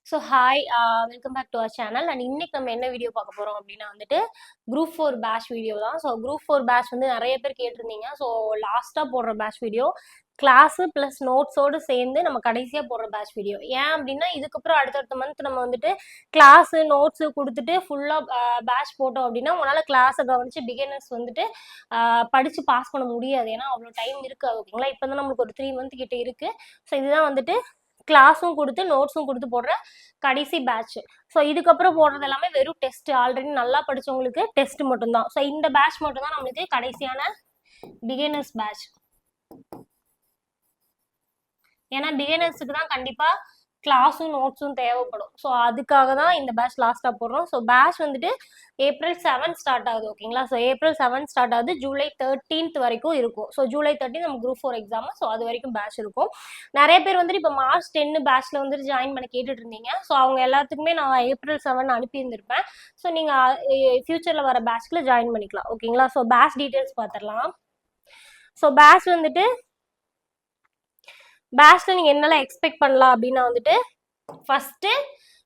So hi welcome back to our channel and இன்னைக்கு நம்ம என்ன வீடியோ பார்க்க போகிறோம் அப்படின்னா வந்துட்டு குரூப் ஃபோர் பேட்ச் வீடியோ தான். ஸோ குரூப் ஃபோர் பேட்ச் வந்து நிறைய பேர் கேட்டிருந்தீங்க. ஸோ லாஸ்ட்டாக போடுற பேட்ச் வீடியோ கிளாஸு ப்ளஸ் நோட்ஸோடு சேர்ந்து நம்ம கடைசியாக போடுற பேட்ச் வீடியோ. ஏன் அப்படின்னா இதுக்கப்புறம் அடுத்தடுத்த மந்த் நம்ம வந்துட்டு கிளாஸு நோட்ஸு கொடுத்துட்டு ஃபுல்லாக பேட்ச் போட்டோம் அப்படின்னா உங்களால் கிளாஸை கவனித்து பிகினர்ஸ் வந்துட்டு படித்து பாஸ் பண்ண முடியாது. ஏன்னா அவ்வளோ டைம் இருக்காது. ஓகேங்களா, இப்போ தான் நம்மளுக்கு ஒரு 3 month கிட்ட இருக்குது. ஸோ இதுதான் வந்துட்டு கிளாஸும் கொடுத்து நோட்ஸும் கொடுத்து போடுற கடைசி பேட்ச். ஸோ இதுக்கப்புறம் போடுறது எல்லாமே வெறும் டெஸ்ட். ஆல்ரெடி நல்லா படிச்சவங்களுக்கு டெஸ்ட் மட்டும்தான். ஸோ இந்த பேட்ச் மட்டும் தான் நம்மளுக்கு கடைசியான பிகினர்ஸ் பேட்ச். ஏன்னா பிகினர்ஸுக்கு தான் கண்டிப்பா கிளாஸும் நோட்ஸும் தேவைப்படும். ஸோ அதுக்காக தான் இந்த பேட்ச் லாஸ்ட்டாக போடுறோம். ஸோ பேட்ச் வந்துட்டு April 7 ஸ்டார்ட் ஆகுது. ஓகேங்களா, ஸோ April 7 ஸ்டார்ட் ஆகுது, July 13 வரைக்கும் இருக்கும். ஸோ July 13 நம்ம குரூப் 4 எக்ஸாம். ஸோ அது வரைக்கும் பேட்ச் இருக்கும். நிறைய பேர் வந்துட்டு இப்போ March 10 பேட்ச்ல வந்துட்டு ஜாயின் பண்ண கேட்டுட்டு இருந்தீங்க. ஸோ அவங்க எல்லாத்துக்குமே நான் April 7 அனுப்பியிருந்திருப்பேன். ஸோ நீங்கள் ஃபியூச்சரில் வர பேட்ச்ல ஜாயின் பண்ணிக்கலாம். ஓகேங்களா, ஸோ பேட்ச் டீட்டெயில்ஸ் பார்த்துடலாம். ஸோ பேட்ச் வந்துட்டு பேட்ச்ல நீங்கள் என்னெல்லாம் எக்ஸ்பெக்ட் பண்ணலாம் அப்படின்னா வந்துட்டு first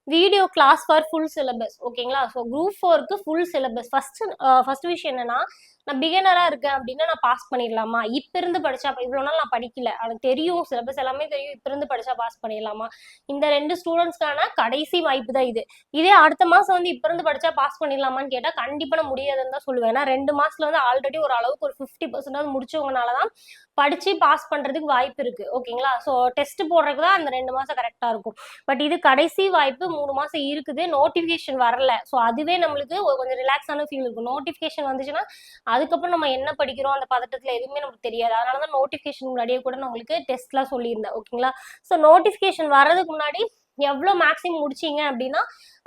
video class for full syllabus. ஓகேங்களா, ஸோ குரூப் 4க்கு ஃபுல் சிலபஸ். ஃபர்ஸ்ட் விஷயம் என்னன்னா, நான் பிகினரா இருக்கேன் அப்படின்னா நான் பாஸ் பண்ணிடலாமா, இப்ப இருந்து படிச்சா, இவ்வளவு நாள் நான் படிக்கல, எனக்கு தெரியும் சிலபஸ் எல்லாமே தெரியும், இப்ப இருந்து படிச்சா பாஸ் பண்ணிடலாமா, இந்த 2 ஸ்டூடெண்ட்ஸ்க்கான கடைசி வாய்ப்பு தான் இது. இதே அடுத்த மாசம் வந்து இப்ப இருந்து படிச்சா பாஸ் பண்ணிடலாமான்னு கேட்டா கண்டிப்பா நான் முடியாதுன்னு தான் சொல்லுவேன். ஏன்னா 2 மாசத்துல வந்து ஆல்ரெடி ஒரு அளவுக்கு ஒரு 50% முடிச்சவங்கனாலதான் படிச்சு பாஸ் பண்றதுக்கு வாய்ப்பு இருக்கு. ஓகேங்களா, ஸோ டெஸ்ட் போடுறதுக்கு தான் அந்த 2 மாசம் கரெக்டா இருக்கும். பட் இது கடைசி வாய்ப்பு, 3 மாசம் இருக்குது. நோட்டிபிகேஷன் வரல. ஸோ அதுவே நம்மளுக்கு கொஞ்சம் ரிலாக்ஸான ஃபீல் இருக்கும். நோட்டிபிகேஷன் வந்துச்சுன்னா அதுக்கப்புறம் நம்ம என்ன படிக்கிறோம் அந்த பதட்டத்துல எதுவுமே நமக்கு தெரியாது. அதனாலதான் நோட்டிபிகேஷன் முன்னாடியே கூட நான் உங்களுக்கு டெஸ்ட்லாம் சொல்லியிருந்தேன். ஓகேங்களா, ஸோ நோட்டிபிகேஷன் வர்றதுக்கு முன்னாடி எவ்வளோ மேக்ஸிமம் முடிச்சிங்க அப்படின்னா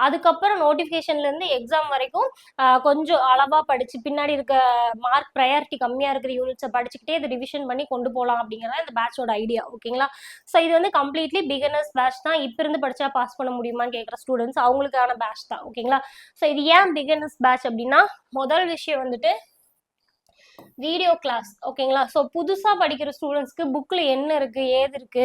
அதுக்கப்புறம் நோட்டிஃபிகேஷன்ல இருந்து எக்ஸாம் வரைக்கும் கொஞ்சம் அளவா படிச்சு பின்னாடி இருக்க மார்க் ப்ரையாரிட்டி கம்மியா இருக்கிற யூனிட்ஸை படிச்சுக்கிட்டே இதை ரிவிஷன் பண்ணி கொண்டு போகலாம் அப்படிங்கிறதா இந்த பேட்சோட ஐடியா. ஓகேங்களா, ஸோ இது வந்து கம்ப்ளீட்லி பிகினர்ஸ் பேட்ச் தான். இப்போ இருந்து படிச்சா பாஸ் பண்ண முடியுமான்னு கேட்குற ஸ்டூடெண்ட்ஸ் அவங்களுக்கான பேட்ச் தான். ஓகேங்களா, ஸோ இது ஏன் பிகினர்ஸ் பேட்ச் அப்படின்னா முதல் விஷயம் வந்துட்டு வீடியோ கிளாஸ். ஓகேங்களா, ஸோ புதுசாக படிக்கிற ஸ்டூடெண்ட்ஸ்க்கு புக்கில் என்ன இருக்கு ஏது இருக்கு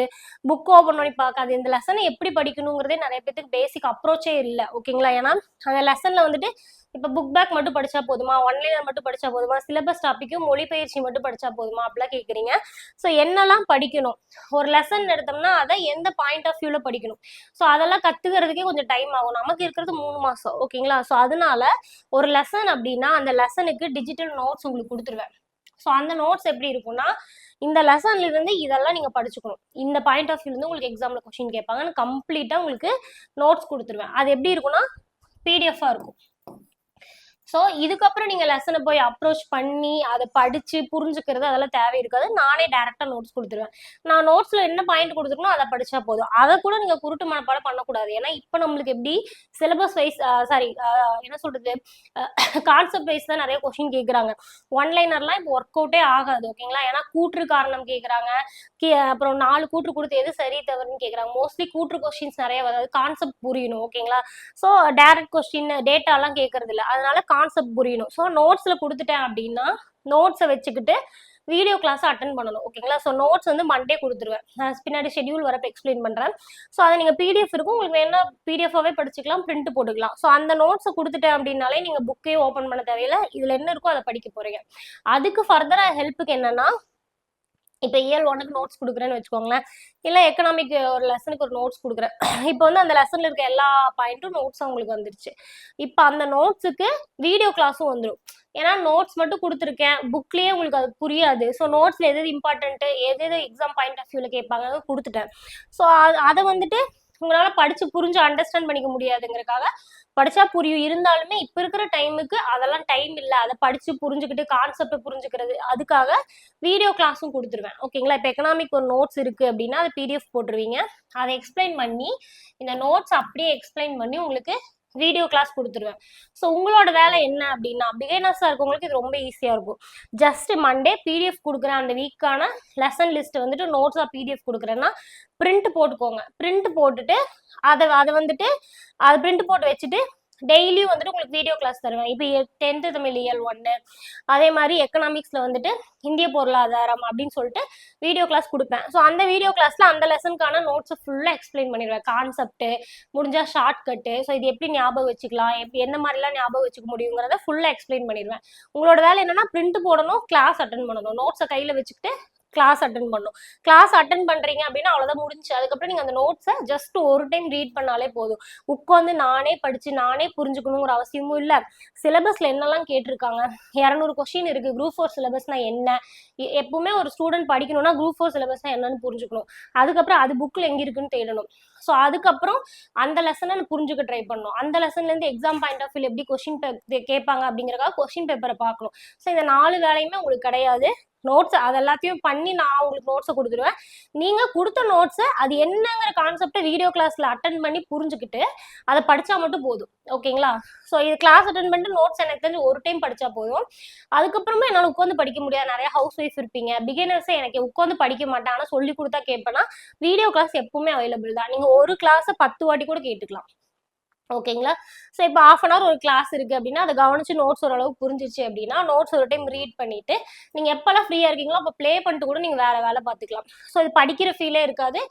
புக் ஓப்பன் பண்ணி பார்க்காது, இந்த லெசனை எப்படி படிக்கணுங்கிறதே நிறைய பேருக்கு பேசிக் அப்ரோச்சே இல்லை. ஓகேங்களா, ஏன்னா அந்த லெசன்ல வந்துட்டு இப்போ புக் பேக் மட்டும் படிச்சா போதுமா, ஒன்லைனர் மட்டும் படிச்சா போதுமா, சிலபஸ் டாப்பிக்கும் மொழிபெயர்ச்சி மட்டும் படிச்சா போதுமா அப்படிலாம் கேட்குறீங்க. ஸோ என்னெல்லாம் படிக்கணும், ஒரு லெசன் எடுத்தோம்னா அதை எந்த பாயிண்ட் ஆஃப் வியூல படிக்கணும், ஸோ அதெல்லாம் கத்துக்கிறதுக்கே கொஞ்சம் டைம் ஆகும். நமக்கு இருக்கிறது 3 மாசம். ஓகேங்களா, ஸோ அதனால ஒரு லெசன் அப்படின்னா அந்த லெசனுக்கு டிஜிட்டல் நோட்ஸ் உங்களுக்கு கொடுத்துருவேன். ஸோ அந்த நோட்ஸ் எப்படி இருக்கும்னா இந்த லெசன்ல இருந்து இதெல்லாம் நீங்க படிச்சுக்கணும், இந்த பாயிண்ட் ஆஃப் வியூ இருந்து உங்களுக்கு எக்ஸாம்ல கொஸ்டின் கேட்பாங்க, கம்ப்ளீட்டா உங்களுக்கு நோட்ஸ் கொடுத்துருவேன். அது எப்படி இருக்கும்னா பிடிஎஃபா இருக்கும். ஸோ இதுக்கப்புறம் நீங்கள் லெசனை போய் அப்ரோச் பண்ணி அதை படித்து புரிஞ்சுக்கிறது அதெல்லாம் தேவை இருக்காது. நானே டேரெக்டாக நோட்ஸ் கொடுத்துருவேன். நான் நோட்ஸில் என்ன பாயிண்ட் கொடுத்துருக்கணும் அதை படித்தா போதும். அதை கூட நீங்கள் குருட்டு மனப்பாடம் பண்ணக்கூடாது. ஏன்னா இப்போ நம்மளுக்கு எப்படி சிலபஸ் வைஸ் என்ன சொல்கிறது கான்செப்ட் வைஸ் தான் நிறைய கொஸ்டின் கேட்குறாங்க. ஒன்லைனர்லாம் இப்போ ஒர்க் அவுட்டே ஆகாது. ஓகேங்களா, ஏன்னா கூற்று காரணம் கேட்குறாங்க, அப்புறம் 4 கூற்று கொடுத்து எது சரி தவறுன்னு கேட்குறாங்க. மோஸ்ட்லி கூற்று கொஸ்டின்ஸ் நிறைய வராது, கான்செப்ட் புரியணும். ஓகேங்களா, ஸோ டேரக்ட் கொஸ்டின் டேட்டாலாம் கேட்கறது இல்லை, அதனால கான்செப்ட் புரியணும். ஸோ நோட்ஸில் கொடுத்துட்டேன் அப்படின்னா நோட்ஸை வச்சுக்கிட்டு வீடியோ கிளாஸ் அட்டன் பண்ணணும். ஓகேங்களா, ஸோ நோட்ஸ் வந்து மண்டே கொடுத்துருவேன், பின்னாடி ஷெட்யூல் வரப்போ எக்ஸ்பிளைன் பண்ணுறேன். ஸோ அதை நீங்கள் பிடிஎஃப் இருக்கும், உங்களுக்கு வேணா பிடிஎஃபாகவே படிச்சுக்கலாம், பிரிண்ட் போட்டுக்கலாம். ஸோ அந்த நோட்ஸை கொடுத்துட்டேன் அப்படின்னாலே நீங்கள் புக்கே ஓப்பன் பண்ண தேவையில்லை, இதில் என்ன இருக்கோ அதை படிக்க போகிறீங்க. அதுக்கு ஃபர்தராக ஹெல்ப்புக்கு என்னன்னா, இப்போ இயல் 1க்கு நோட்ஸ் கொடுக்குறேன்னு வச்சுக்கோங்களேன், இல்லை எக்கனாமிக் ஒரு லெசனுக்கு ஒரு நோட்ஸ் கொடுக்குறேன். இப்போ வந்து அந்த லெசனில் இருக்க எல்லா பாயிண்ட்டும் நோட்ஸ் உங்களுக்கு வந்துருச்சு. இப்போ அந்த நோட்ஸுக்கு வீடியோ கிளாஸும் வந்துடும். ஏன்னா நோட்ஸ் மட்டும் கொடுத்துருக்கேன், புக்லேயே உங்களுக்கு அது புரியாது. ஸோ நோட்ஸில் எது இம்பார்ட்டன்ட்டு எது எக்ஸாம் பாயிண்ட் ஆஃப் வியூவில் கேட்பாங்க கொடுத்துட்டேன். ஸோ அதை வந்துட்டு உங்களால் படித்து புரிஞ்சு அண்டர்ஸ்டாண்ட் பண்ணிக்க முடியாதுங்கிறதுக்காக படிச்சா புரியும், இருந்தாலுமே இப்போ இருக்கிற டைமுக்கு அதெல்லாம் டைம் இல்லை, அதை படித்து புரிஞ்சுக்கிட்டு கான்செப்டை புரிஞ்சுக்கிறது, அதுக்காக வீடியோ கிளாஸும் கொடுத்துருவேன். ஓகேங்களா, இப்போ எக்கனாமிக் ஒரு நோட்ஸ் இருக்குது அப்படின்னா அது பிடிஎஃப் போட்டுருவீங்க, அதை எக்ஸ்பிளைன் பண்ணி இந்த நோட்ஸ் அப்படியே எக்ஸ்பிளைன் பண்ணி உங்களுக்கு வீடியோ கிளாஸ் கொடுத்துருவேன். ஸோ உங்களோட வேலை என்ன அப்படின்னா, பிகினர்ஸாக இருக்கவங்களுக்கு இது ரொம்ப ஈஸியாக இருக்கும். ஜஸ்ட் மண்டே பிடிஎஃப் கொடுக்குறேன், அந்த வீக்கான லெசன் லிஸ்ட் வந்துட்டு நோட்ஸாக பிடிஎஃப் கொடுக்குறேன்னா பிரிண்ட் போட்டுக்கோங்க. பிரிண்ட் போட்டுட்டு அதை வந்துட்டு அது பிரிண்ட் போட்டு வச்சுட்டு டெய்லியும் வந்துட்டு உங்களுக்கு வீடியோ கிளாஸ் தருவேன். இப்போ 10th தமிழ் இயல் 1, அதே மாதிரி எக்கனாமிக்ஸ்ல வந்துட்டு இந்திய பொருளாதாரம் அப்படின்னு சொல்லிட்டு வீடியோ கிளாஸ் கொடுப்பேன். ஸோ அந்த வீடியோ கிளாஸ்ல அந்த லெசனுக்கான நோட்ஸை ஃபுல்லாக எக்ஸ்பிளைன் பண்ணிடுவேன். கான்செப்ட் முடிஞ்சா ஷார்ட் கட்டு, ஸோ இது எப்படி ஞாபகம் வச்சுக்கலாம், என்ன மாதிரிலாம் ஞாபகம் வச்சுக்க முடியுங்கிறத ஃபுல்லாக எக்ஸ்பிளைன் பண்ணிடுவேன். உங்களோட வேலை என்னன்னா பிரிண்ட் போடணும், கிளாஸ் அட்டன் பண்ணணும், நோட்ஸை கையில் வச்சுக்கிட்டு கிளாஸ் அட்டன் பண்ணும். கிளாஸ் அட்டன் பண்றீங்க அப்படின்னா அவ்வளவுதான் முடிஞ்சு. அதுக்கப்புறம் நீங்க அந்த நோட்ஸை ஜஸ்ட் ஒரு டைம் ரீட் பண்ணாலே போதும். உட்காந்து நானே படிச்சு நானே புரிஞ்சுக்கணுங்கிற அவசியமும் இல்லை. சிலபஸ்ல என்னெல்லாம் கேட்டிருக்காங்க, 200 கொஸ்டின் இருக்கு. குரூப் 4 சிலபஸ்னா என்ன, எப்பவுமே ஒரு ஸ்டூடெண்ட் படிக்கணும்னா குரூப் 4 சிலபஸ்னா என்னன்னு புரிஞ்சுக்கணும். அதுக்கப்புறம் அது புக்ல எங்க இருக்குன்னு தேடணும். ஸோ அதுக்கப்புறம் அந்த லெசனை புரிஞ்சுக்க ட்ரை பண்ணணும். அந்த லெசன்ல இருந்து எக்ஸாம் பாயிண்ட் ஆஃப் வியூ எப்படி கொஸ்டின் கேட்பாங்க அப்படிங்கறக்காக கொஸ்டின் பேப்பரை பார்க்கணும். ஸோ இந்த 4 வேலையுமே உங்களுக்கு கிடையாது. நோட்ஸ் அது எல்லாத்தையும் பண்ணி நான் உங்களுக்கு நோட்ஸை கொடுத்துருவேன். நீங்க கொடுத்த நோட்ஸை அது என்னங்கிற கான்செப்டை வீடியோ கிளாஸ்ல அட்டன் பண்ணி புரிஞ்சுக்கிட்டு அதை படிச்சா மட்டும் போதும். ஓகேங்களா? ஸோ இது கிளாஸ் அட்டன் பண்ணிட்டு நோட்ஸ் எனக்கு தெரிஞ்சு ஒரு டைம் படிச்சா போதும். அதுக்கப்புறமா என்னால் உட்காந்து படிக்க முடியாது. நிறைய ஹவுஸ் ஒய்ஃப் இருப்பீங்க, பிகினர்ஸே எனக்கு உட்காந்து படிக்க மாட்டேன் ஆனால் சொல்லி கொடுத்தா கேட்பேன்னா வீடியோ கிளாஸ் எப்பவுமே அவைலபிள் தான். நீங்க ஒரு கிளாஸை 10 வாட்டி கூட கேட்டுக்கலாம். ஓகேங்களா? ஸோ இப்போ 1/2 hour ஒரு கிளாஸ் இருக்கு அப்படின்னா அதை கவனிச்சு நோட்ஸ் ஓரளவுக்கு புரிஞ்சிச்சு அப்படின்னா நோட்ஸ் ஒரு டைம் ரீட் பண்ணிட்டு நீங்க எப்பெல்லாம் ஃப்ரீயா இருக்கீங்களோ அப்போ ப்ளே பண்ணிட்டு கூட நீங்க வேற வேலை பார்த்துக்கலாம். ஸோ இது படிக்கிற ஃபீலே இருக்காது.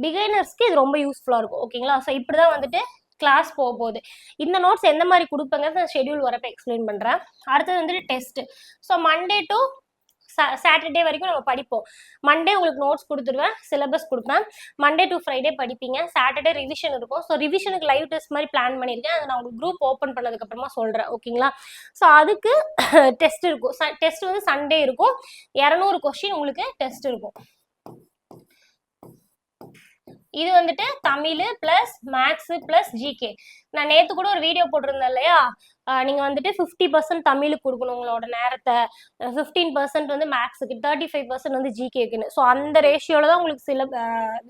பிகைனர்ஸ்க்கு இது ரொம்ப யூஸ்ஃபுல்லா இருக்கும். ஓகேங்களா? ஸோ இப்படிதான் வந்துட்டு கிளாஸ் போகுது. இந்த நோட்ஸ் எந்த மாதிரி கொடுப்பேங்கிறது ஷெடியூல் வரப்ப எக்ஸ்பிளைன் பண்றேன். அடுத்தது வந்துட்டு test. So Monday to Saturday வரைக்கும் நம்ம படிப்போம். மண்டே உங்களுக்கு நோட்ஸ் கொடுத்துருவேன், சிலபஸ் கொடுப்பேன். மண்டே டு ஃப்ரைடே படிப்பீங்க. சாட்டர்டே ரிவிஷன் இருக்கும். ஸோ ரிவிஷனுக்கு லைவ் டெஸ்ட் மாதிரி பிளான் பண்ணியிருக்கேன். அதை நான் உங்களுக்கு குரூப் ஓப்பன் பண்ணதுக்கு அப்புறமா சொல்றேன். ஓகேங்களா? ஸோ அதுக்கு டெஸ்ட் இருக்கும். டெஸ்ட் வந்து சண்டே இருக்கும். 200 கொஸ்டின் உங்களுக்கு டெஸ்ட் இருக்கும். இது வந்துட்டு Tamil plus maths plus GK. நான் நேற்று கூட ஒரு வீடியோ போட்டிருந்தேன் இல்லையா, நீங்க வந்துட்டு 50% தமிழுக்கு கொடுக்கணும் உங்களோட நேரத்தை, 15% வந்து மேக்ஸுக்கு, 35% வந்து ஜிகேக்குன்னு. ஸோ அந்த ரேஷியோல தான் உங்களுக்கு சில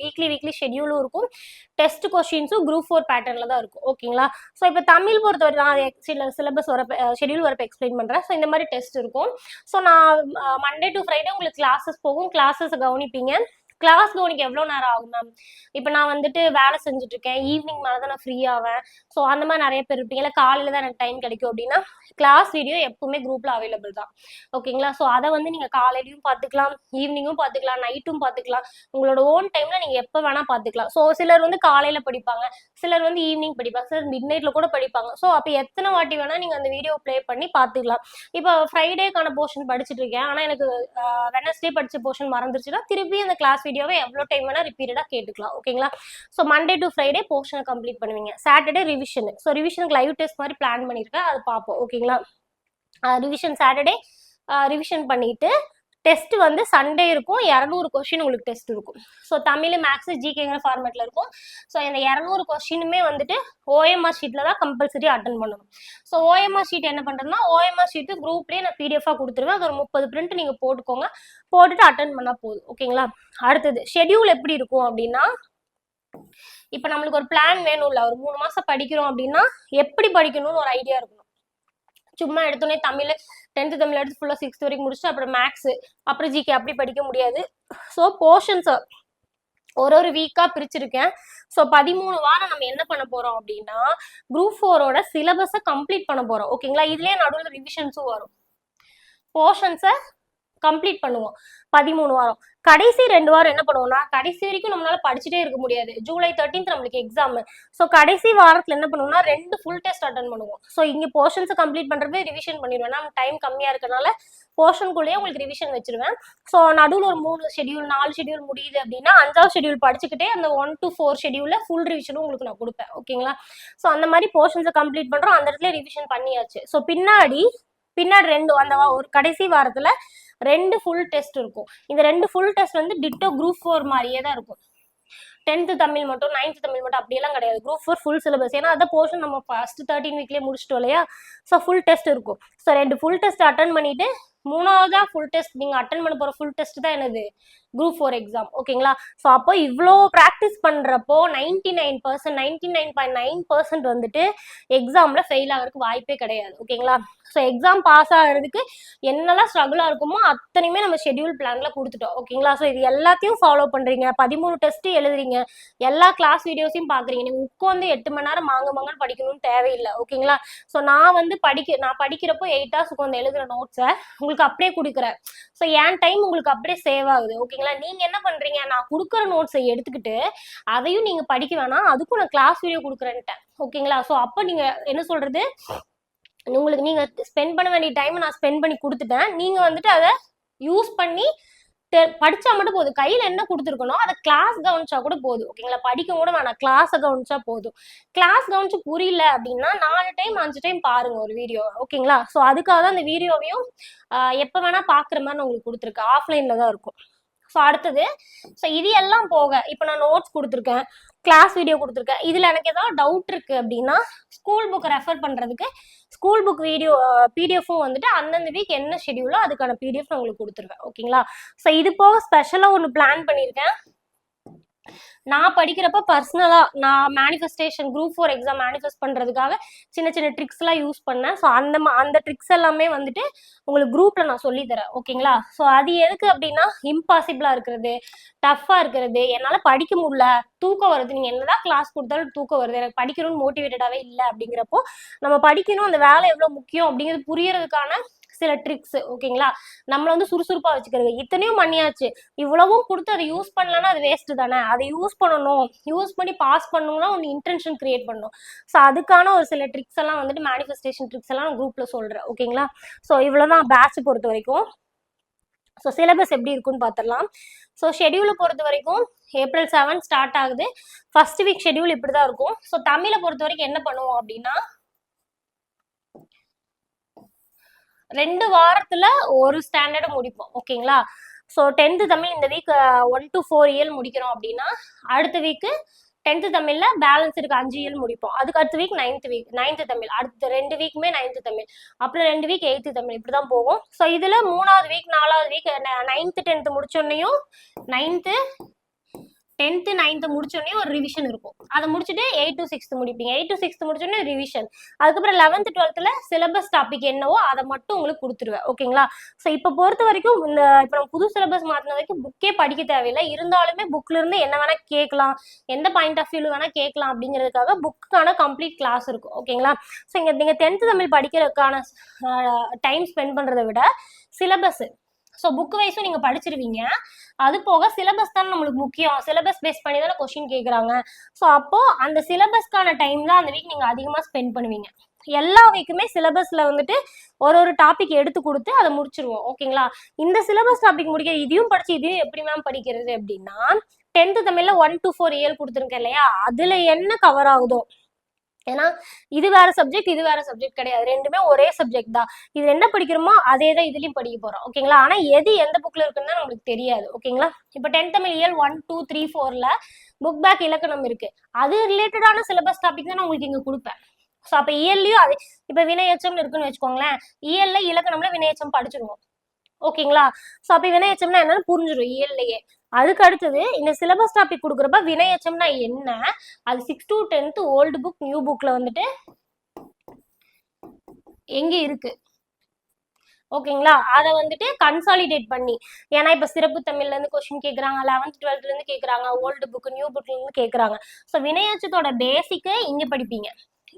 வீக்லி ஷெடியூலும் இருக்கும். டெஸ்ட் கொஸ்டின்ஸும் குரூப் 4 பேட்டர்ல தான் இருக்கும். ஓகேங்களா? ஸோ இப்போ தமிழ் பொறுத்தவரை நான் சிலபஸ் வரப்ப ஷெடியூல் வரப்ப எக்ஸ்பிளைன் பண்றேன். ஸோ இந்த மாதிரி டெஸ்ட் இருக்கும். ஸோ நான் மண்டே டு ஃப்ரைடே உங்களுக்கு கிளாஸஸ் போகும். கிளாஸஸ் கவனிப்பீங்க. கிளாஸ் கவனிக்க எவ்வளோ நேரம் ஆகும் மேம்? இப்போ நான் வந்துட்டு வேலை செஞ்சுட்டு இருக்கேன், ஈவினிங் மேலே தான் நான் ஃப்ரீ ஆவேன். ஸோ அந்த மாதிரி நிறைய பேர் இருப்பீங்க, இல்லை காலையில் தான் எனக்கு டைம் கிடைக்கும் அப்படின்னா கிளாஸ் வீடியோ எப்பவுமே குரூப்ல அவைலபிள் தான். ஓகேங்களா? ஸோ அதை வந்து நீங்கள் காலையிலையும் பார்த்துக்கலாம், ஈவினிங்கும் பார்த்துக்கலாம், நைட்டும் பார்த்துக்கலாம். உங்களோட ஓன் டைம்ல நீங்கள் எப்போ வேணால் பார்த்துக்கலாம். ஸோ சிலர் வந்து காலையில் படிப்பாங்க, சிலர் வந்து ஈவினிங் படிப்பாங்க, சிலர் மிட் நைட்ல கூட படிப்பாங்க. ஸோ அப்போ எத்தனை வாட்டி வேணால் நீங்கள் அந்த வீடியோ ப்ளே பண்ணி பார்த்துக்கலாம். இப்போ ஃப்ரைடேக்கான போர்ஷன் படிச்சுட்டு இருக்கேன், ஆனால் எனக்கு வெனஸ்டே படிச்ச போர்ஷன் மறந்துருச்சுன்னா திருப்பி அந்த கிளாஸ் வீடியோவை எவ்வளோ டைம் வேணா ரிப்பீட்டடா கேட்டுக்கலாம். ஓகேங்களா? ஸோ மண்டே டு ஃப்ரைடே போர்ஷனை கம்ப்ளீட் பண்ணுவீங்க. Saturday revision. ஸோ ரிவிஷனுக்கு லைவ் டெஸ்ட் மாதிரி பிளான் பண்ணியிருக்கேன், அது பார்ப்போம். ஓகேங்களா? ரிவிஷன் சாட்டர்டே ரிவிஷன் பண்ணிட்டு டெஸ்ட் வந்து சண்டே இருக்கும். 200 கொஸ்டின் உங்களுக்கு டெஸ்ட் இருக்கும். ஸோ தமிழ் மேக்ஸ் ஜிகேங்கிற ஃபார்மேட்ல இருக்கும். ஸோ இந்த 200 கொஸ்டினுமே வந்துட்டு ஓஎம்ஆர் ஷீட்ல தான் கம்பல்சரி அட்டன் பண்ணணும். ஸோ ஓஎம்ஆர் ஷீட் என்ன பண்றதுன்னா ஓஎம்ஆர் ஷீட் குரூப்லேயே நான் பிடிஎஃபா கொடுத்துருவேன். அது ஒரு 30 பிரிண்ட் நீங்க போட்டுக்கோங்க, போட்டுட்டு அட்டன் பண்ணா போதும். ஓகேங்களா? அடுத்தது ஷெடியூல் எப்படி இருக்கும் அப்படின்னா, இப்போ நம்மளுக்கு ஒரு பிளான் வேணும்ல, ஒரு 3 மாசம் படிக்கிறோம் அப்படின்னா எப்படி படிக்கணும்னு ஒரு ஐடியா இருக்கணும். சும்மா எடுத்தோடனே தமிழ் 10th தமிழ் எடுத்து ஃபுல்லாக 6th வரைக்கும் முடிச்சுட்டு அப்புறம் மேக்ஸ் அப்புறம் ஜிகே அப்படி படிக்க முடியாது. ஸோ போர்ஷன்ஸ் ஒரு வீக்காக பிரிச்சிருக்கேன். ஸோ 13 வாரம் நம்ம என்ன பண்ண போறோம் அப்படின்னா குரூப் 4ஓட சிலபஸை கம்ப்ளீட் பண்ண போறோம். ஓகேங்களா? இதுலேயே நடுவில் ரிவிஷன்ஸும் வரும். போர்ஷன்ஸை கம்ப்ளீட் பண்ணுவோம் 13 வாரம். கடைசி 2 வாரம் என்ன பண்ணுவோம்னா, கடைசி வரைக்கும் நம்மளால படிச்சுட்டே இருக்க முடியாது. ஜூலை 13th நம்மளுக்கு எக்ஸாம். ஸோ கடைசி வாரத்துல என்ன பண்ணுவோம்னா 2 ஃபுல் டெஸ்ட் அட்டன் பண்ணுவோம். ஸோ இங்க போர்ஷன்ஸை கம்ப்ளீட் பண்றப்ப ரிவிஷன் பண்ணிடுவேன். நம்ம டைம் கம்மியா இருக்கனால போர்ஷனுக்குள்ளேயே உங்களுக்கு ரிவிஷன் வச்சிருவேன். ஸோ நடுவில் ஒரு 3 ஷெடியூல் 4 ஷெடியூல் முடியுது அப்படின்னா 5வது ஷெடியூல் படிச்சுக்கிட்டே அந்த 1 to 4 ஷெடியூல்ல ஃபுல் ரிவிஷனும் உங்களுக்கு நான் கொடுப்பேன். ஓகேங்களா? ஸோ அந்த மாதிரி போர்ஷன்ஸை கம்ப்ளீட் பண்றோம். அந்த இடத்துல ரிவிஷன் பண்ணியாச்சு. ஸோ பின்னாடி 2 அந்த ஒரு கடைசி வாரத்துல 2 ஃபுல் டெஸ்ட் இருக்கும். இந்த 2 ஃபுல் டெஸ்ட் வந்து டிட்டோ குரூப் 4 மாதிரியே தான் இருக்கும். 10th தமிழ் மட்டும் 9th தமிழ் மட்டும் அப்படியெல்லாம் கிடையாது. Group 4 full syllabus. ஏன்னா அதான் போர்ஷன் நம்ம ஃபர்ஸ்ட் 13 வீக்லேயே முடிச்சிட்டோம் இல்லையா? ஸோ ஃபுல் டெஸ்ட் இருக்கும். ஸோ 2 ஃபுல் டெஸ்ட் அட்டன் பண்ணிட்டு 3வதா ஃபுல் டெஸ்ட் நீங்க அட்டன் பண்ண போற ஃபுல் டெஸ்ட் தான் என்னது, குரூப் 4 எக்ஸாம். ஓகேங்களா? ஸோ அப்போ இவ்வளோ ப்ராக்டிஸ் பண்றப்போ 99% வந்துட்டு எக்ஸாம்ல ஃபெயில் ஆகிறதுக்கு வாய்ப்பே கிடையாது. ஓகேங்களா? ஸோ எக்ஸாம் பாஸ் ஆகிறதுக்கு என்னெல்லாம் ஸ்ட்ரகிளா இருக்குமோ அத்தனையுமே நம்ம ஷெட்யூல் பிளான்ல கொடுத்துட்டோம். ஓகேங்களா? ஸோ இது எல்லாத்தையும் ஃபாலோ பண்றீங்க, 13 டெஸ்ட் எழுதுறீங்க, எல்லா கிளாஸ் வீடியோஸையும் பாக்குறீங்க. நீங்க உட்காந்து 8 மணி நேரம் மாங்கன்னு படிக்கணும்னு தேவையில்லை. ஓகேங்களா? ஸோ நான் வந்து நான் படிக்கிறப்போ 8 ஹவர்ஸ் உட்காந்து எழுதுற நோட்ஸை உங்களுக்கு அப்படியே கொடுக்குறேன். ஸோ என் டைம் உங்களுக்கு அப்படியே சேவ் ஆகுது. ஓகேங்களா? நீங்க என்ன பண்றீங்க, நான் கொடுக்குற நோட்ஸை எடுத்துக்கிட்டு அதையும் நீங்க படிக்க வேணாம், அதுக்கும் நான் கிளாஸ் வீடியோ கொடுக்குறேன்ட்டேன். ஓகேங்களா? ஸோ அப்போ நீங்க என்ன சொல்றது, உங்களுக்கு நீங்க ஸ்பெண்ட் பண்ண வேண்டிய டைம் நான் ஸ்பெண்ட் பண்ணி கொடுத்துட்டேன். நீங்க வந்துட்டு அதை யூஸ் பண்ணி படிச்சா மட்டும் போதும். கையில என்ன கொடுத்துருக்கணும் அதை கிளாஸ் கவனிச்சா கூட போதும். ஓகேங்களா? படிக்க கூட வேணாம், கிளாஸை கவனிச்சா போதும். கிளாஸ் கவனிச்சு புரியல அப்படின்னா 4 டைம் 5 டைம் பாருங்க ஒரு வீடியோ. ஓகேங்களா? ஸோ அதுக்காக தான் அந்த வீடியோவையும் எப்போ வேணா பாக்குற மாதிரி நான் உங்களுக்கு கொடுத்துருக்கேன். ஆஃப்லைன்ல தான் இருக்கும். ஸோ அடுத்தது, ஸோ இது எல்லாம் போக இப்போ நான் நோட்ஸ் கொடுத்துருக்கேன், கிளாஸ் வீடியோ கொடுத்துருக்கேன். இதில் எனக்கு ஏதாவது டவுட் இருக்கு அப்படின்னா ஸ்கூல் புக் ரெஃபர் பண்ணுறதுக்கு ஸ்கூல் புக் வீடியோ பிடிஎஃப்பும் வந்துட்டு அந்தந்த வீக் என்ன ஷெடியூலோ அதுக்கான பிடிஎஃப் நான் உங்களுக்கு கொடுத்துருவேன். ஓகேங்களா? ஸோ இது போக ஸ்பெஷலாக ஒன்று பிளான் பண்ணியிருக்கேன். நான் படிக்கிறப்ப பர்சனலா நான் மேனிஃபெஸ்டேஷன் குரூப் 4 எக்ஸாம் மேனிஃபெஸ்ட் பண்றதுக்காக சின்ன சின்ன ட்ரிக்ஸ் எல்லாம் யூஸ் பண்ணேன். ஸோ அந்த ட்ரிக்ஸ் எல்லாமே வந்துட்டு உங்களுக்கு குரூப்ல நான் சொல்லி தரேன். ஓகேங்களா? ஸோ அது எதுக்கு அப்படின்னா இம்பாசிபிளா இருக்கிறது, டஃப்பா இருக்கிறது, என்னால படிக்க முடியல, தூக்கம் வருது, நீங்க என்னதான் கிளாஸ் கொடுத்தாலும் தூக்கம் வருது, எனக்கு படிக்கணும்னு மோட்டிவேட்டடாவே இல்லை அப்படிங்கிறப்போ நம்ம படிக்கணும், அந்த வேலை எவ்வளவு முக்கியம் அப்படிங்கிறது புரியறதுக்கான சில ட்ரிக்ஸ். ஓகேங்களா? நம்மள வந்து சுறுசுறுப்பா வச்சுக்கிறது. இத்தனையும் பண்ணியாச்சு, இவ்வளவும் கொடுத்து அதை யூஸ் பண்ணலன்னா அது வேஸ்ட் தானே. அதை யூஸ் பண்ணணும், யூஸ் பண்ணி பாஸ் பண்ணணும்னா ஒன்று இன்டென்ஷன் கிரியேட் பண்ணணும். ஸோ அதுக்கான ஒரு சில ட்ரிக்ஸ் எல்லாம் வந்துட்டு மேனிஃபெஸ்டேஷன் ட்ரிக்ஸ் எல்லாம் நான் குரூப்ல சொல்றேன். ஓகேங்களா? ஸோ இவ்வளவுதான் பேட்ச் பொறுத்த வரைக்கும். ஸோ சிலபஸ் எப்படி இருக்குன்னு பார்த்துடலாம். ஸோ ஷெடியூலை பொறுத்த வரைக்கும் April 7 ஸ்டார்ட் ஆகுது. ஃபர்ஸ்ட் வீக் ஷெடியூல் இப்படிதான் இருக்கும். ஸோ தமிழை பொறுத்த வரைக்கும் என்ன பண்ணுவோம் அப்படின்னா 2 வாரத்துல ஒரு ஸ்டாண்டர்டை முடிப்போம். ஓகேங்களா? ஸோ 10th தமிழ் இந்த வீக் 1 to 4 இயல் முடிக்கிறோம் அப்படின்னா அடுத்த வீக்கு 10th தமிழ்ல பேலன்ஸ் இருக்கு 5 இயல் முடிப்போம். அதுக்கு அடுத்த வீக் 9th தமிழ், அடுத்த 2 வீக்குமே 9th தமிழ், அப்புறம் 2 வீக் 8th தமிழ், இப்படிதான் போகும். ஸோ இதுல 3வது வீக் 4வது week 9th 10th முடிச்சோன்னையும் 9th 10th 9th முடிச்சோடனே ஒரு ரிவிஷன் இருக்கும். அதை முடிச்சுட்டு 8 to 6 முடிப்பீங்க. 8 to 6 முடிச்சோடனே ரிவிஷன். அதுக்கப்புறம் 11th 12th சிலபஸ் டாபிக் என்னவோ அதை மட்டும் உங்களுக்கு கொடுத்துருவேன். ஓகேங்களா? ஸோ இப்போ பொறுத்த வரைக்கும் இப்போ நம்ம புது சிலபஸ் மாற்றின வரைக்கும் புக்கே படிக்க தேவையில்லை. இருந்தாலுமே புக்ல இருந்து என்ன வேணா கேட்கலாம், எந்த பாயிண்ட் ஆஃப் வியூல வேணா கேட்கலாம் அப்படிங்கிறதுக்காக புக்கான கம்ப்ளீட் கிளாஸ் இருக்கும். ஓகேங்களா? ஸோ இங்க நீங்க 10th தமிழ் படிக்கிறதுக்கான டைம் ஸ்பெண்ட் பண்றதை விட சிலபஸ், ஸோ புக் வைஸும் நீங்க படிச்சிருவீங்க. அது போக சிலபஸ் தான் நம்மளுக்கு முக்கியம், சிலபஸ் பேஸ் பண்ணி தானே கொஸ்டின் கேட்குறாங்க. ஸோ அப்போ அந்த சிலபஸ்க்கான டைம் தான் அந்த வீக் நீங்க அதிகமாக ஸ்பெண்ட் பண்ணுவீங்க. எல்லா வீக்குமே சிலபஸ்ல வந்துட்டு ஒரு டாபிக் எடுத்து கொடுத்து அதை முடிச்சிருவோம். ஓகேங்களா? இந்த சிலபஸ் டாபிக் முடிக்க இதையும் படிச்சு இதையும் எப்படி மேம் படிக்கிறது அப்படின்னா 10th தமிழ்ல 1 to 4 இயல் கொடுத்துருக்கேன் இல்லையா, அதுல என்ன கவர் ஆகுதோ, ஏன்னா இது வேற சப்ஜெக்ட் இது வேற சப்ஜெக்ட் கிடையாது, ரெண்டுமே ஒரே சப்ஜெக்ட் தான். இது என்ன படிக்கிறோமோ அதே தான் இதுலயும் படிக்க போறோம். ஓகேங்களா? ஆனா எது எந்த புக்ல இருக்குன்னு நம்மளுக்கு தெரியாது. ஓகேங்களா? இப்போ 10th தமிழ் இயல் 1 2 3 4ல புக் பேக் இலக்கணம் இருக்கு, அது ரிலேட்டடான சிலபஸ் டாபிக் தான் நான் உங்களுக்கு இங்க கொடுப்பேன். ஸோ அப்போ இயல்லையும் அது இப்போ வினையச்சம்னு இருக்குன்னு வச்சுக்கோங்களேன், இயல்ல இலக்கணம்ல வினையச்சம் படிச்சிருவோம். ஓகேங்களா? ஸோ அப்போ வினையச்சம்னா என்னன்னு புரிஞ்சிடும் இயல்லையே. அதுக்கு அடுத்தது இந்த சிலபஸ் டாபிக் கொடுக்குறப்ப வினையச்சம்னா என்ன, அது 6 to 10th old book new புக்ல வந்துட்டு எங்க இருக்கு. ஓகேங்களா? அதை வந்துட்டு கன்சாலிடேட் பண்ணி, ஏன்னா இப்ப சிறப்பு தமிழ்ல இருந்து கொஸ்டின் கேட்கறாங்க, 11th 12th இருந்து கேட்கறாங்க, ஓல்டு புக் நியூ புக்ல இருந்து கேட்கறாங்க. ஸோ வினையச்சத்தோட பேசிக்கை இங்க படிப்பீங்க.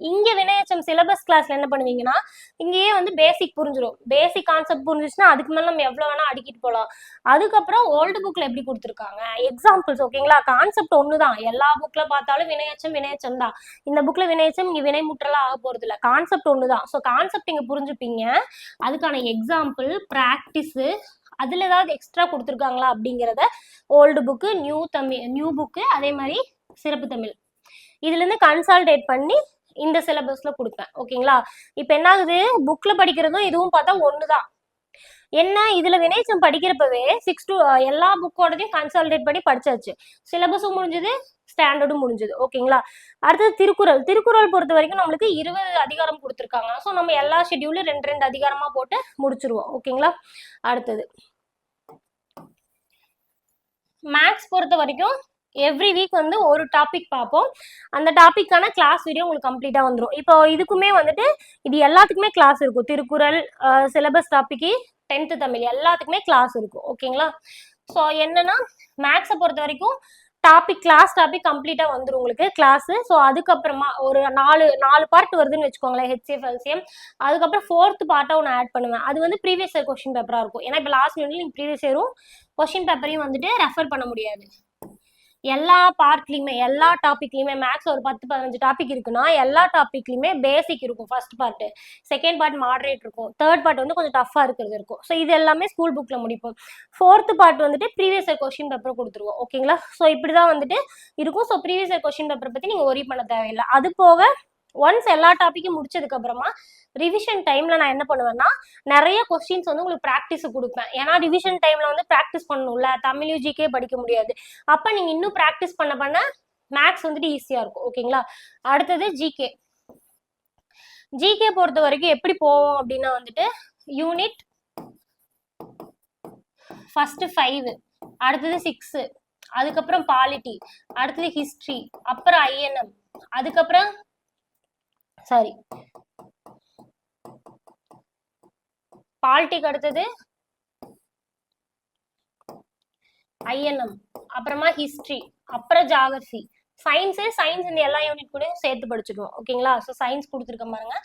இங்க வினையச்சம் சிலபஸ் கிளாஸ்ல என்ன பண்ணுவீங்கன்னா இங்கேயே வந்து பேசிக் புரிஞ்சிடும். பேசிக் கான்செப்ட் புரிஞ்சிச்சுன்னா அதுக்கு மேல நம்ம எவ்வளவு வேணா அடிக்கிட்டு போகலாம். அதுக்கப்புறம் ஓல்டு புக்ல எப்படி கொடுத்துருக்காங்க எக்ஸாம்பிள்ஸ். ஓகேங்களா? கான்செப்ட் ஒண்ணுதான், எல்லா புக்ல பார்த்தாலும் வினையச்சம் தான். இந்த புக்ல வினையச்சம் இங்க வினைமுற்றலாம் ஆக போறது இல்லை, கான்செப்ட் ஒண்ணுதான். ஸோ கான்செப்ட் இங்க புரிஞ்சுப்பீங்க, அதுக்கான எக்ஸாம்பிள் ப்ராக்டிஸ் அதுல ஏதாவது எக்ஸ்ட்ரா கொடுத்துருக்காங்களா அப்படிங்கிறத ஓல்டு புக்கு நியூ புக்கு அதே மாதிரி சிறப்பு தமிழ் இதுல இருந்து கன்சால்டேட் பண்ணி இந்த சிலபஸ்ல கொடுப்பேன். ஓகேங்களா? இப்ப என்ன ஆகுது, புக்ல படிக்கிறதும் இதுவும் பார்த்தா ஒண்ணுதான். என்ன இதுல வினைச்சம் படிக்கிறப்பவே 6 to எல்லா புக்கோடதையும் கன்சால்டேட் பண்ணி படிச்சாச்சு, சிலபஸும் முடிஞ்சது, ஸ்டாண்டர்டும் முடிஞ்சது. ஓகேங்களா? அடுத்தது திருக்குறள் பொறுத்த வரைக்கும் நம்மளுக்கு 20 அதிகாரம் கொடுத்துருக்காங்க. ஸோ நம்ம எல்லா ஷெட்யூலும் 2 அதிகாரமா போட்டு முடிச்சிருவோம். ஓகேங்களா? அடுத்தது மேக்ஸ் பொறுத்த வரைக்கும் எவ்ரி வீக் வந்து ஒரு டாபிக் பார்ப்போம். அந்த டாபிக்கான கிளாஸ் வீடியோ உங்களுக்கு கம்ப்ளீட்டாக வந்துடும். இப்போ இதுக்குமே வந்துட்டு இது எல்லாத்துக்குமே கிளாஸ் இருக்கும். திருக்குறள், சிலபஸ் டாபிக்கு, 10th தமிழ் எல்லாத்துக்குமே கிளாஸ் இருக்கும். ஓகேங்களா? ஸோ என்னன்னா மேக்ஸை பொறுத்த வரைக்கும் கிளாஸ் டாபிக் கம்ப்ளீட்டாக வந்துடும் உங்களுக்கு கிளாஸு. ஸோ அதுக்கப்புறமா ஒரு நாலு பார்ட் வருதுன்னு வச்சுக்கோங்களேன், ஹெச்சிஎஃப் எல்சிஎம். அதுக்கப்புறம் 4th பார்ட்டாக ஒன்று ஆட் பண்ணுவேன். அது வந்து ப்ரீவியஸ் இயர் கொஸ்டின் பேப்பராக இருக்கும். ஏன்னா இப்போ லாஸ்ட் மினிட்ல நீங்கள் ப்ரீவியஸ் இயரும் கொஸ்டின் பேப்பரையும் வந்துட்டு ரெஃபர் பண்ண முடியாது. எல்லா பார்ட்லையுமே எல்லா டாபிக்லையுமே மேக்ஸ் ஒரு 10-15 டாபிக் இருக்குன்னா எல்லா டாபிக்லையுமே பேசிக் இருக்கும். First part, second part moderate இருக்கும், தேர்ட் பார்ட் வந்து கொஞ்சம் டஃபா இருக்கிறது இருக்கும். ஸோ இது எல்லாமே ஸ்கூல் புக்ல முடிப்போம். 4th பார்ட் வந்துட்டு ப்ரீவியஸ் இயர் கொஸ்டின் பேப்பர் கொடுத்துருவோம். ஓகேங்களா? ஸோ இப்படிதான் வந்துட்டு இருக்கும். So previous year question paper பத்தி நீங்க ஒரி பண்ண தேவையில்லை. அது போக ஒன்ஸ் எல்லா டாப்பிக்கும் முடிச்சதுக்கு அப்புறமா ரிவிஷன் டைம்ல நான் என்ன பண்ணுவேன்னா நிறைய கொஸ்டின்ஸ் வந்து உங்களுக்கு ப்ராக்டிஸ் கொடுப்பேன். ஏன்னா ரிவிஷன் டைம்ல வந்து ப்ராக்டிஸ் பண்ணணும்ல, தமிழ் ஜிகே படிக்க முடியாது. அப்ப நீங்க இன்னும் ப்ராக்டிஸ் பண்ண மேக்ஸ் வந்துட்டு ஈஸியா இருக்கும். ஓகேங்களா? அடுத்தது ஜிகே. ஜிகே பொறுத்த வரைக்கும் எப்படி போவோம் அப்படின்னா வந்துட்டு யூனிட் ஃபர்ஸ்ட் 5, அடுத்தது 6, அதுக்கப்புறம் பாலிட்டி, அடுத்தது ஹிஸ்டரி, அப்புறம் ஐஎன்எம், அதுக்கப்புறம் பாலிட்டிக்கு அடுத்தது ஐஎன்எம், அப்புறமா ஹிஸ்டரி, அப்புறம் ஜியோகிராஃபி. சயின்ஸ் இந்த எல்லா யூனிட் கூட சேர்த்து படிச்சுடுவோம். ஓகேங்களா? ஸோ சயின்ஸ் கொடுத்துருக்க பாருங்க,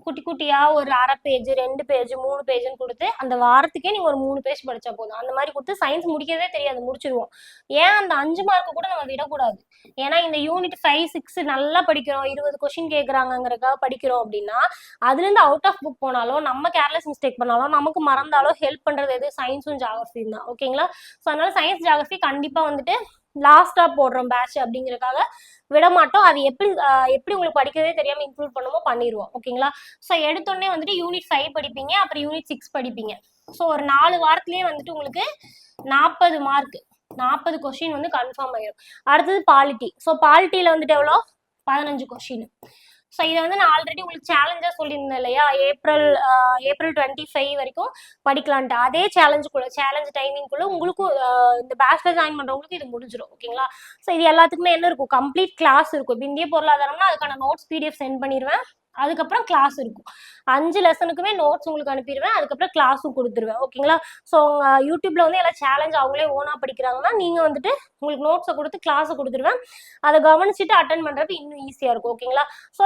குட்டி குட்டியா ஒரு 1/2 பேஜ் 2 பேஜ் 3 பேஜ்னு கொடுத்து அந்த வாரத்துக்கே நீங்க ஒரு 3 பேஜ் படிச்சா போதும். அந்த மாதிரி கொடுத்து சயின்ஸ் முடிக்கிறதே தெரியாது, முடிச்சிருவோம். ஏன் அந்த 5 மார்க்கு கூட நம்ம விடக்கூடாது. ஏன்னா இந்த யூனிட் 5, 6 நல்லா படிக்கிறோம், 20 கொஸ்டின் கேட்கறாங்கிறதுக்காக படிக்கிறோம் அப்படின்னா அதுல இருந்து அவுட் ஆஃப் புக் போனாலும் நம்ம கேர்லெஸ் மிஸ்டேக் பண்ணாலும் நமக்கு மறந்தாலும் ஹெல்ப் பண்றது எது? சயின்ஸும் ஜியோகிராஃபியும் தான். ஓகேங்களா? ஸோ அதனால சயின்ஸ் ஜியோகிராஃபி கண்டிப்பா வந்துட்டு லாஸ்டா போடுறோம் பேட்ச் அப்படிங்கறதுக்காக விட மாட்டோம். அது எப்படி உங்களுக்கு படிக்கிறதே தெரியாம இன்க்ளூட் பண்ணுமோ பண்ணிடுவோம். ஓகேங்களா? ஸோ எடுத்தோடனே வந்துட்டு யூனிட் 5 படிப்பீங்க, அப்புறம் யூனிட் 6 படிப்பீங்க. ஸோ ஒரு 4 வாரத்திலேயே வந்துட்டு உங்களுக்கு 40 மார்க் 40 கொஸ்டின் வந்து கன்ஃபார்ம் ஆயிடும். அடுத்தது பாலிட்டி. ஸோ பாலிட்டியில வந்துட்டு எவ்வளோ? 15 கொஸ்டின். ஸோ இதை வந்து நான் ஆல்ரெடி உங்களுக்கு சேலஞ்சா சொல்லியிருந்தேன் இல்லையா, ஏப்ரல் 25 வரைக்கும் படிக்கலான்ட்டு. அதே சேலஞ்ச் டைமிங்குள்ள உங்களுக்கும் இந்த பேட்ச்ல ஜாயின் பண்றவங்களுக்கு இது முடிஞ்சிடும். ஓகேங்களா? ஸோ இது எல்லாத்துக்குமே என்ன இருக்கும்? கம்ப்ளீட் கிளாஸ் இருக்கும். இப்போ இந்திய பொருளாதாரம்னா அதுக்கான நோட்ஸ் பிடிஎஃப் சென்ட் பண்ணிடுவேன். அதுக்கப்புறம் கிளாஸ் இருக்கும். 5 லெசனுக்குமே நோட்ஸ் உங்களுக்கு அனுப்பிடுவேன். அதுக்கப்புறம் கிளாஸும் கொடுத்துருவேன். ஓகேங்களா? ஸோ யூடியூப்ல வந்து எல்லாம் சேலஞ்ச் அவங்களே ஓனா படிக்கிறாங்கன்னா நீங்க வந்துட்டு உங்களுக்கு நோட்ஸை கொடுத்து கிளாஸை கொடுத்துருவேன். அதை கவனிச்சுட்டு அட்டன் பண்றது இன்னும் ஈஸியா இருக்கும். ஓகேங்களா? ஸோ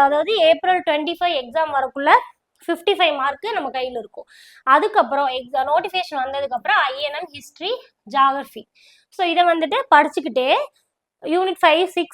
அதாவது ஏப்ரல் 25 எக்ஸாம் வரக்குள்ள 55 மார்க் நம்ம கையில் இருக்கும். அதுக்கப்புறம் நோட்டிஃபிகேஷன் வந்ததுக்கு அப்புறம் ஐஎன்எம், ஹிஸ்டரி, ஜியோகிராஃபி. ஸோ இதை வந்துட்டு படிச்சுக்கிட்டே யூனிட் 5, 6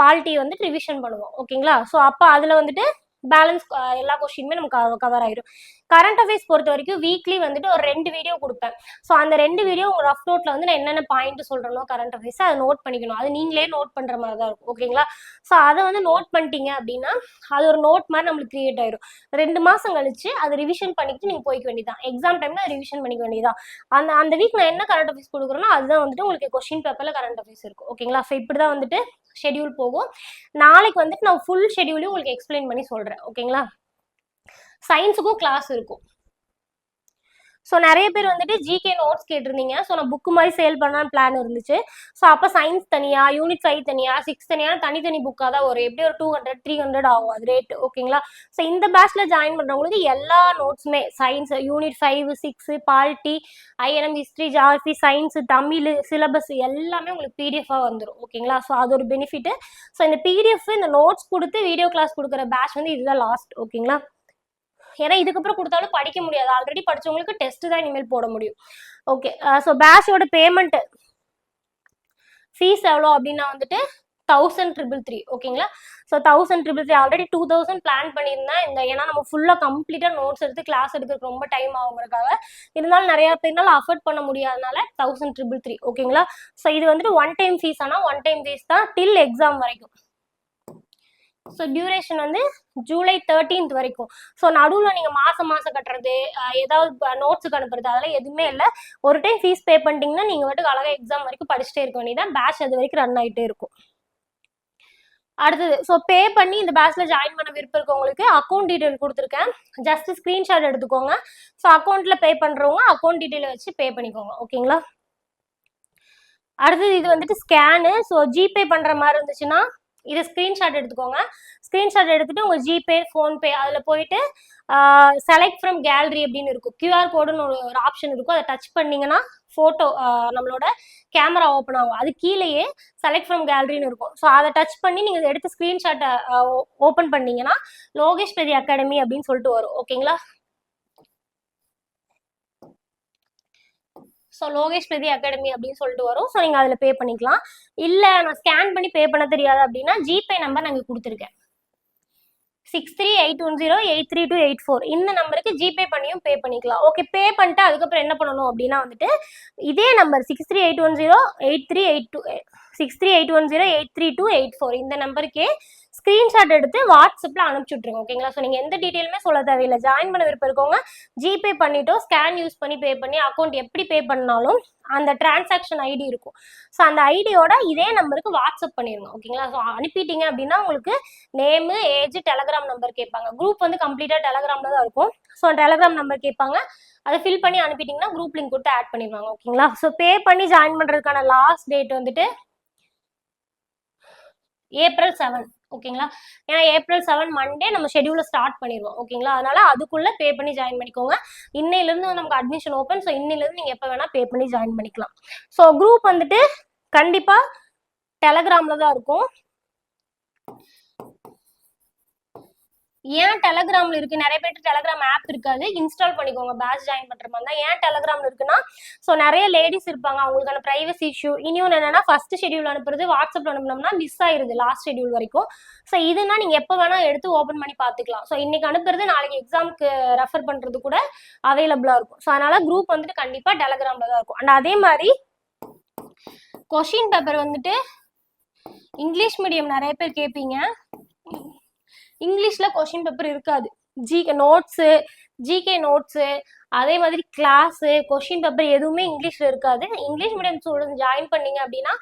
பாலிட்டி வந்து ரிவிஷன் பண்ணுவோம். ஓகேங்களா? ஸோ அப்போ அதில் வந்துட்டு பேலன்ஸ் எல்லா கொஸ்டினுமே நமக்கு கவர் ஆயிடும். கரண்ட் அஃபேர்ஸ் பொறுத்த வரைக்கும் வீக்லி வந்துட்டு ஒரு 2 வீடியோ கொடுப்பேன். ஸோ அந்த 2 வீடியோ உங்க ரஃப் நோட்ல வந்து நான் என்னென்ன பாயிண்ட் சொல்றேனோ கரண்ட் அஃபேர்ஸ் அதை நோட் பண்ணிக்கணும். அது நீங்களே நோட் பண்ற மாதிரி தான் இருக்கும். ஓகேங்களா? ஸோ அதை வந்து நோட் பண்ணிட்டீங்க அப்படின்னா அது ஒரு நோட் மாதிரி நம்மளுக்கு கிரியேட் ஆயிடும். 2 மாசம் கழிச்சு அதை ரிவிஷன் பண்ணிட்டு நீங்க போய்க்க வேண்டியதான். எக்ஸாம் டைம்ல ரிவிஷன் பண்ணிக்க வேண்டியதான். அந்த வீக் நான் என்ன கரண்ட் அஃபேர்ஸ் கொடுக்குறேனோ அதுதான் வந்துட்டு உங்களுக்கு கொஸ்டின் பேப்பர்ல கரண்ட் அஃபேர்ஸ் இருக்கும். ஓகேங்களா? ஸோ இப்படிதான் வந்துட்டு ஷெடியூல் போகும். நாளைக்கு வந்துட்டு நான் ஃபுல் ஷெடியூலையும் உங்களுக்கு எக்ஸ்பிளைன் பண்ணி சொல்றேன். ஓகேங்களா? சயின்ஸுக்கும் கிளாஸ் இருக்கும். ஸோ நிறைய பேர் வந்துட்டு ஜிகே நோட்ஸ் கேட்டிருந்தீங்க. ஸோ நான் புக்கு மாதிரி சேல் பண்ணான்னு பிளான் இருந்துச்சு. ஸோ அப்போ சயின்ஸ் தனியா, யூனிட் 5 தனியா, 6 தனியான தனித்தனி புக்காக தான் ஒரு எப்படி ஒரு 200-300 ஆகும் அது ரேட். ஓகேங்களா? ஸோ இந்த பேட்ச்ல ஜாயின் பண்றவங்களுக்கு எல்லா நோட்ஸுமே science unit 5, 6, polity, INM, history, geography, science, Tamil, syllabus எல்லாமே உங்களுக்கு பிடிஎஃபாக வந்துடும். ஓகேங்களா? ஸோ அது ஒரு பெனிஃபிட். ஸோ இந்த பிடிஎஃப் இந்த நோட்ஸ் கொடுத்து வீடியோ கிளாஸ் கொடுக்குற பேட்ச் வந்து இதுதான் லாஸ்ட். ஓகேங்களா? ஏன்னா இதுக்கப்புறம் கொடுத்தாலும் படிக்க முடியாது. ஆல்ரெடி படிச்சவங்களுக்கு டெஸ்ட் தான் இனிமேல் போட முடியும். ஓகே. ஸோ பேட்சோட பேமெண்ட் ஃபீஸ் எவ்வளோ அப்படின்னா வந்துட்டு 1333. ஓகேங்களா? ஸோ 1333 ஆல்ரெடி 2000 பிளான் பண்ணியிருந்தேன். ஏன்னா நம்ம ஃபுல்லாக கம்ப்ளீட்டாக நோட்ஸ் எடுத்து கிளாஸ் எடுக்கிறதுக்கு ரொம்ப டைம் ஆகுங்கிறதுக்காக. இருந்தாலும் நிறைய பேர்னால அஃபோர்ட் பண்ண முடியாதனால 1333. ஓகேங்களா? ஸோ இது வந்துட்டு ஒன் டைம் ஃபீஸ். ஆனால் ஒன் டைம் ஃபீஸ் தான் டில் எக்ஸாம் வரைக்கும். ஸோ டியூரேஷன் வந்து ஜூலை 13th வரைக்கும். ஸோ நடுவில் நீங்கள் மாதம் கட்டுறது, ஏதாவது நோட்ஸுக்கு அனுப்புறது அதெல்லாம் எதுவுமே இல்லை. ஒரு டைம் ஃபீஸ் பே பண்ணிட்டீங்கன்னா நீங்கள் வந்துட்டு அழகாக எக்ஸாம் வரைக்கும் படிச்சுட்டே இருக்க வேண்டியதான். பேட்ச் அது வரைக்கும் ரன் ஆகிட்டே இருக்கும். அடுத்தது, ஸோ பே பண்ணி இந்த பேட்ச்ல ஜாயின் பண்ண விருப்பம் இருக்கவங்களுக்கு அக்கௌண்ட் டீட்டெயில் கொடுத்துருக்கேன். ஜஸ்ட் ஸ்க்ரீன்ஷாட் எடுத்துக்கோங்க. ஸோ அக்கௌண்ட்டில் பே பண்ணுறவங்க அக்கௌண்ட் டீட்டெயிலை வச்சு பே பண்ணிக்கோங்க. ஓகேங்களா? அடுத்தது இது வந்துட்டு ஸ்கேனு. ஸோ ஜிபே பண்ற மாதிரி இருந்துச்சுன்னா இதை ஸ்கிரீன்ஷாட் எடுத்துக்கோங்க. ஸ்கிரீன்ஷாட் எடுத்துட்டு உங்க ஜிபே, ஃபோன்பே அதுல போயிட்டு செலக்ட் ஃப்ரம் கேலரி அப்படின்னு இருக்கும். கியூஆர் கோடுன்னு ஒரு ஆப்ஷன் இருக்கும். அதை டச் பண்ணீங்கன்னா போட்டோ நம்மளோட கேமரா ஓப்பன் ஆகும். அது கீழேயே செலக்ட் ஃப்ரம் கேலரின்னு இருக்கும். ஸோ அதை டச் பண்ணி நீங்க எடுத்து ஸ்கிரீன்ஷாட்டை ஓப்பன் பண்ணீங்கன்னா லோகேஷ் பெரிய அகாடமி அப்படின்னு சொல்லிட்டு வரும். ஓகேங்களா? ஸோ லோகேஷ் பெரிய அகாடமி அப்படின்னு சொல்லிட்டு வரும். ஸோ நீங்கள் அதில் பே பண்ணிக்கலாம். இல்லை நான் ஸ்கேன் பண்ணி பே பண்ண தெரியாது அப்படின்னா ஜிபே நம்பர் நான் இங்கே கொடுத்துருக்கேன், 6381083284. இந்த நம்பருக்கு ஜிபே பண்ணியும் பே பண்ணிக்கலாம். ஓகே, பே பண்ணிட்டு அதுக்கப்புறம் என்ன பண்ணணும் அப்படின்னா வந்துட்டு இதே நம்பர் 6381083284 இந்த நம்பருக்கே ஸ்கிரீன்ஷாட் எடுத்து வாட்ஸ்அப்ல அனுப்பிச்சு விட்டுருங்க. ஓகேங்களா? ஸோ நீங்க எந்த டீட்டெயிலுமே சொல்ல தேவையில்லை. ஜாயின் பண்ண விருப்பம் இருக்கவங்க ஜிபே பண்ணிட்டோ ஸ்கேன் யூஸ் பண்ணி பே பண்ணி அக்கௌண்ட் எப்படி பே பண்ணாலும் அந்த டிரான்சாக்ஷன் ஐடி இருக்கும். ஸோ அந்த ஐடியோட இதே நம்பருக்கு வாட்ஸ்அப் பண்ணிருங்க. ஓகேங்களா? ஸோ அனுப்பிட்டீங்க அப்படின்னா உங்களுக்கு நேமு, ஏஜ், டெலகிராம் நம்பர் கேட்பாங்க. குரூப் வந்து கம்ப்ளீட்டா டெலகிராம்ல தான் இருக்கும். ஸோ டெலகிராம் நம்பர் கேட்பாங்க. அதை ஃபில் பண்ணி அனுப்பிட்டீங்கன்னா குரூப் லிங்க் கொடுத்து ஆட் பண்ணிடுவாங்க. ஓகேங்களா? ஸோ பே பண்ணி ஜாயின் பண்றதுக்கான லாஸ்ட் டேட் வந்துட்டு April 7. ஓகேங்களா? ஏன்னா April 7 மண்டே நம்ம ஷெடியூல ஸ்டார்ட் பண்ணிடுவோம். ஓகேங்களா? அதனால அதுக்குள்ள பே பண்ணி ஜாயின் பண்ணிக்கோங்க. இன்னையிலிருந்து நமக்கு அட்மிஷன் ஓப்பன். ஸோ இன்னையிலிருந்து நீங்க எப்போ வேணா பே பண்ணி ஜாயின் பண்ணிக்கலாம். ஸோ குரூப் வந்துட்டு கண்டிப்பா டெலகிராம்ல தான் இருக்கும். ஏன் டெலகிராம்ல இருக்கு? நிறைய பேருக்கு டெலகிராம் ஆப் இருக்காது, இன்ஸ்டால் பண்ணிக்கோங்க பேட்ச் ஜாயின் பண்ற மாதிரி தான். ஏன் டெலகிராம்ல இருக்குன்னா ஸோ நிறைய லேடிஸ் இருப்பாங்க, அவங்களுக்கான பிரைவசி இஷ்யூ. இன்னொன்று என்னன்னா ஃபர்ஸ்ட் ஷெடியூல் அனுப்புறது வாட்ஸ்அப்ல அனுப்பினோம்னா மிஸ் ஆயிருது லாஸ்ட் ஷெடியூல் வரைக்கும். ஸோ இதுனா நீங்க எப்போ வேணா எடுத்து ஓப்பன் பண்ணி பார்த்துக்கலாம். ஸோ இன்னைக்கு அனுப்புறது நாளைக்கு எக்ஸாமுக்கு ரெஃபர் பண்றது கூட அவைலபிளா இருக்கும். ஸோ அதனால குரூப் வந்துட்டு கண்டிப்பா டெலகிராம்ல தான் இருக்கும். அண்ட் அதே மாதிரி கொஷின் பேப்பர் வந்துட்டு இங்கிலீஷ் மீடியம் நிறைய பேர் கேட்பீங்க. இங்கிலீஷ்ல கொஸ்டின் பேப்பர் இருக்காது. ஜிகே நோட்ஸு அதே மாதிரி கிளாஸு கொஸ்டின் பேப்பர் எதுவுமே இங்கிலீஷ்ல இருக்காது. இங்கிலீஷ் மீடியம் ஸ்டூடெண்ட் ஜாயின் பண்ணீங்க அப்படின்னா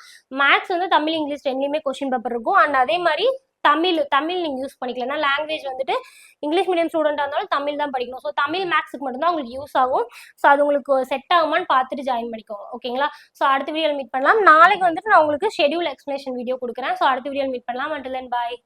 மேத்ஸ் வந்து தமிழ், இங்கிலீஷ் ரெண்டுலேயுமே கொஸ்டின் பேப்பர் இருக்கும். அண்ட் அதே மாதிரி தமிழ் நீங்க யூஸ் பண்ணிக்கலாம். ஏன்னா லாங்குவேஜ் வந்துட்டு இங்கிலீஷ் மீடியம் ஸ்டூடெண்டா இருந்தாலும் தமிழ் தான் படிக்கணும். ஸோ தமிழ் மேக்ஸுக்கு மட்டும்தான் உங்களுக்கு யூஸ் ஆகும். ஸோ அது உங்களுக்கு செட் ஆகுமான்னு பார்த்துட்டு ஜாயின் பண்ணிக்கோங்க. ஓகேங்களா? ஸோ அடுத்த வீடியோவில் மீட் பண்ணலாம். நாளைக்கு வந்துட்டு நான் உங்களுக்கு ஷெடியூல் எக்ஸ்பிளேஷன் வீடியோ கொடுக்குறேன். ஸோ அடுத்த வீடியோவில் மீட் பண்ணலாம். அண்டில் தென் பாய்.